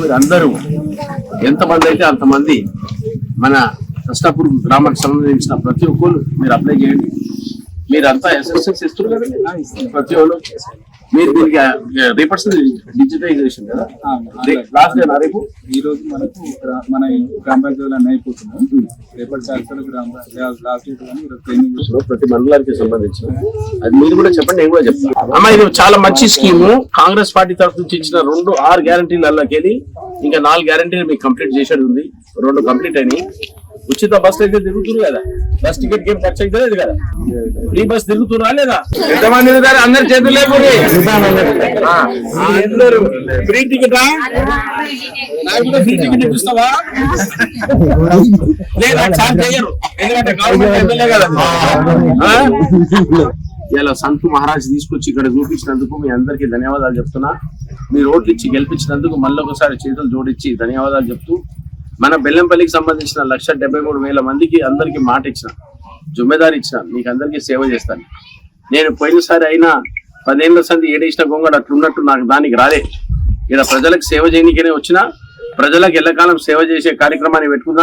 మీరు అందరూ ఎంతమంది అయితే అంతమంది మన కృష్ణాపూర్ గ్రామానికి సంబంధించిన ప్రతి ఒక్కరు మీరు అప్లై చేయండి. మీరంతా అసిస్టెన్స్ ఇస్తున్నారు కదా ప్రతి ఒక్కరు. మీరు దీనికి రేపటి డిజిటైజేషన్ కదా లాస్ట్ డే రేపు ఈ రోజు మనకు మన గ్రామ పంచాయతీలు అన్నీ అయిపోతున్నాం. రేపటి శాసన గ్రామ లాస్ట్ డేట్ కానీ ట్రైనింగ్ ప్రతి మండలానికి సంబంధించిన అది మీరు కూడా చెప్పండి, నేను కూడా చెప్తాను. అమ్మా ఇది చాలా మంచి స్కీము. కాంగ్రెస్ పార్టీ తరఫు నుంచి ఇచ్చిన 6 గ్యారంటీలకి వెళ్ళి ఇంకా 4 గ్యారంటీలు మీకు కంప్లీట్ చేసేది ఉంది. 2 కంప్లీట్ అయినాయి. ఉచిత బస్ అయితే తిరుగుతున్నారు కదా, బస్ టికెట్ ఏం ఖర్చు అయితే లేదు కదా, ఫ్రీ బస్ తిరుగుతున్నా లేదా? ఎంతమంది తిరుగుతారు? అందరు చేతులు లేకపోతే ఫ్రీ టికెట్ నాకు కూడా ఫ్రీ టికెట్ ఇప్పిస్తావా? లేదా చార్జ్ చేయరు, ఎందుకంటే గవర్నమెంట్ ఎమ్మెల్యే కదా. ఇలా సంతు మహారాజ్ తీసుకొచ్చి ఇక్కడ చూపించినందుకు మీ అందరికీ ధన్యవాదాలు చెప్తున్నా. మీరు ఓట్లు ఇచ్చి గెలిపించినందుకు మళ్ళొకసారి చేతులు జోడించి ధన్యవాదాలు చెప్తూ, మన బెల్లంపల్లికి సంబంధించిన 1,73,000 మందికి అందరికి మాట ఇచ్చిన, జుమ్మెదారి ఇచ్చిన, మీకు అందరికీ సేవ చేస్తాను. నేను పోయినసారి అయినా 10 ఏళ్ల సంది ఏడేసిన గొంగడు అట్లున్నట్టు నాకు దానికి రాలే. ఇలా ప్రజలకు సేవ చేయడానికనే వచ్చినా, ప్రజలకు ఎల్లకాలం సేవ చేసే కార్యక్రమాన్ని పెట్టుకుందాం.